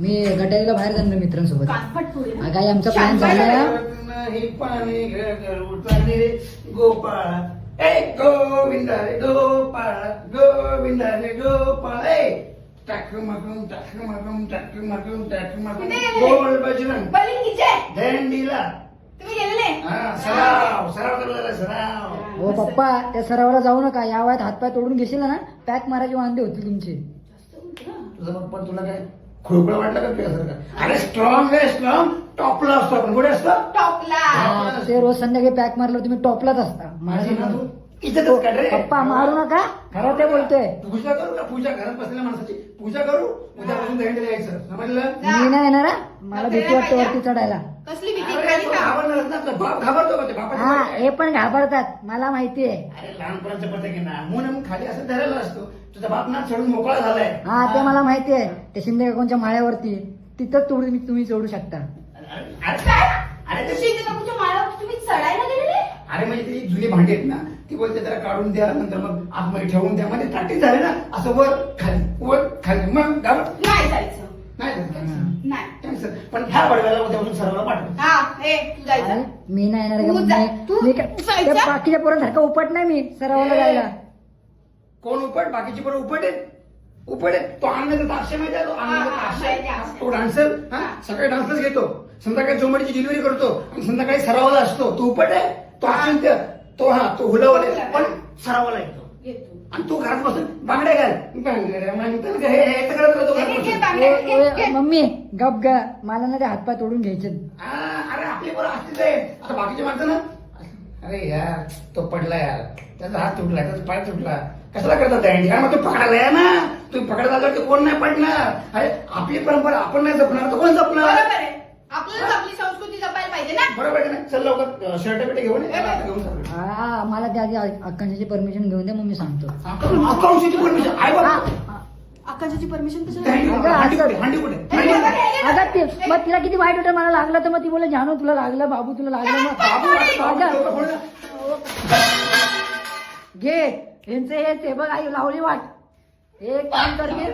मी गटारीला बाहेर जाणार मित्रांसोबत. कानफट पुढे ना. काय आमचा प्लॅन झाला. हे पाणी उतारले रे गोपाळ, ए गोविंदा रे गोपाळ, गोविंदा रे गोपाळ, ए टाक मागून टाक मागून टाक मागून टाक मागून गोल बजरंग बलिंगीचे दंडीला. तुम्ही गेलेले हा सराव सराव करायला सराव. हो पप्पा त्या सरावाला जाऊ नका. या वयात हातपाय तोडून घेशील ना पॅक मारायचे वांदे होतील तुमचे. तुझं मग पण तुला काय खोकळा वाटला का तुझ्यासारखं? अरे स्ट्रॉंग आहे स्ट्रॉंग. टॉपला असतो आपण. कुठे असतो? टॉपला हा, ते रोज संध्याकाळी पॅक मारलं तुम्ही टॉपला असता. माझी ना तू इज्जतच काढ रे. पप्पा मारू नका. खरं ते बोलतोय. पूजा करू का? पूजा घरात बसलेल्या माणसाची पूजा करू. उद्यापासून दंड यायचं समजलं? मी नाही येणार हा. मला भीती वाटते वरती चढायला. कसली भीती अरे, खाली तो का? घाबरणारच ना. तो बाप घाबरतो का? ते बापाच्या हा पाठी. हे पण घाबरतात मला माहितीये. अरे लहानपणाचं पद्धत आहे ना. म्हणून खाली असं धरायला असतो. तुझा बाप ना चढून मोकळा झालाय. हा ते मला माहितीये. ते शिंदे काकूंच्या माळ्यावरती तिथं तुम्ही चढू शकता. अरे ते शिंदे काकूच्या माळावर तुम्ही चढायला गेलेले? अरे म्हणजे ती जुनी भांडी आहेत ना ती बोलते जरा काढून द्या नंतर मग आतमध्ये ठेवून द्या. म्हणजे टाटी झाले ना असं वर खाली मग घाबर नाही जायचं. नाही जात. नाही. Cancel. पण ह्या बडव्याला उद्यापासून सरावाला पाठव. हा हे तू अरे जायचं. मी नाही येणार का तू जा. मम्मी? तू मी काय जायचं? त्या बाकीच्या पोरांसारखा उपट नाही मी सरावाला जायला. कोण उपट? बाकीची बरोबर उपट आहे. उपट आहे. तो आनंद ताक्षे माहिती आहे? तो आनंद हा, ताक्षे. माहिती आहे. तो डान्सर सकाळी डान्सच घेतो संध्याकाळी जोमडीची डिलिव्हरी करतो आणि संध्याकाळी सरावाला असतो. तो उपट आहे. तो अचिंत्य. तो हुलावाला आहे. पण सरावाला येतो. येतो. आणि तू घरात बसून बांगड्या घाल. बांगड्या म्हणतात का? हे तर करत राहतो घरात घे, घे, बसून. बांगड्या. ओय, मम्मी गप ग. मला ना ते हातपाय तोडून घ्यायचे. अरे आपली बरं असतीच आहे. आता बाकीचे माणसं ना अरे यार तो पडला यार त्याचा हात तुटला त्याचा पाय तुटला कशाला करतात दंडी? कारण मग तू पकडायला या ना. तू पकडायला आल्यावर ते कोण नाही पडणार. अरे आपली परंपरा आपण नाही जपणार तर कोण जपणार? बरोबर आहे. आपल्याला आपली संस्कृती जपायला पाहिजे ना. बरोबर आहे ना. चल लवकर शर्ट पेटे घेऊन ये. आता घेऊन सगळं. हा मला त्या आधी अक्कांची परमिशन घेऊन द्या मग मी सांगतो. अकाउंटची परमिशन आहे हा, बाबा. हा. अक्काची परमिशन कसं? हांडी कुठे? हांडी कुठे? अगं ते मग तिला किती वाईट होतं. मला लागलं तर मग ती बोले जानू तुला लागलं बाबू तुला लागलं मग बाबू घे यांचे हेच आहे बघ आई लावली वाट. एक काम कर घे.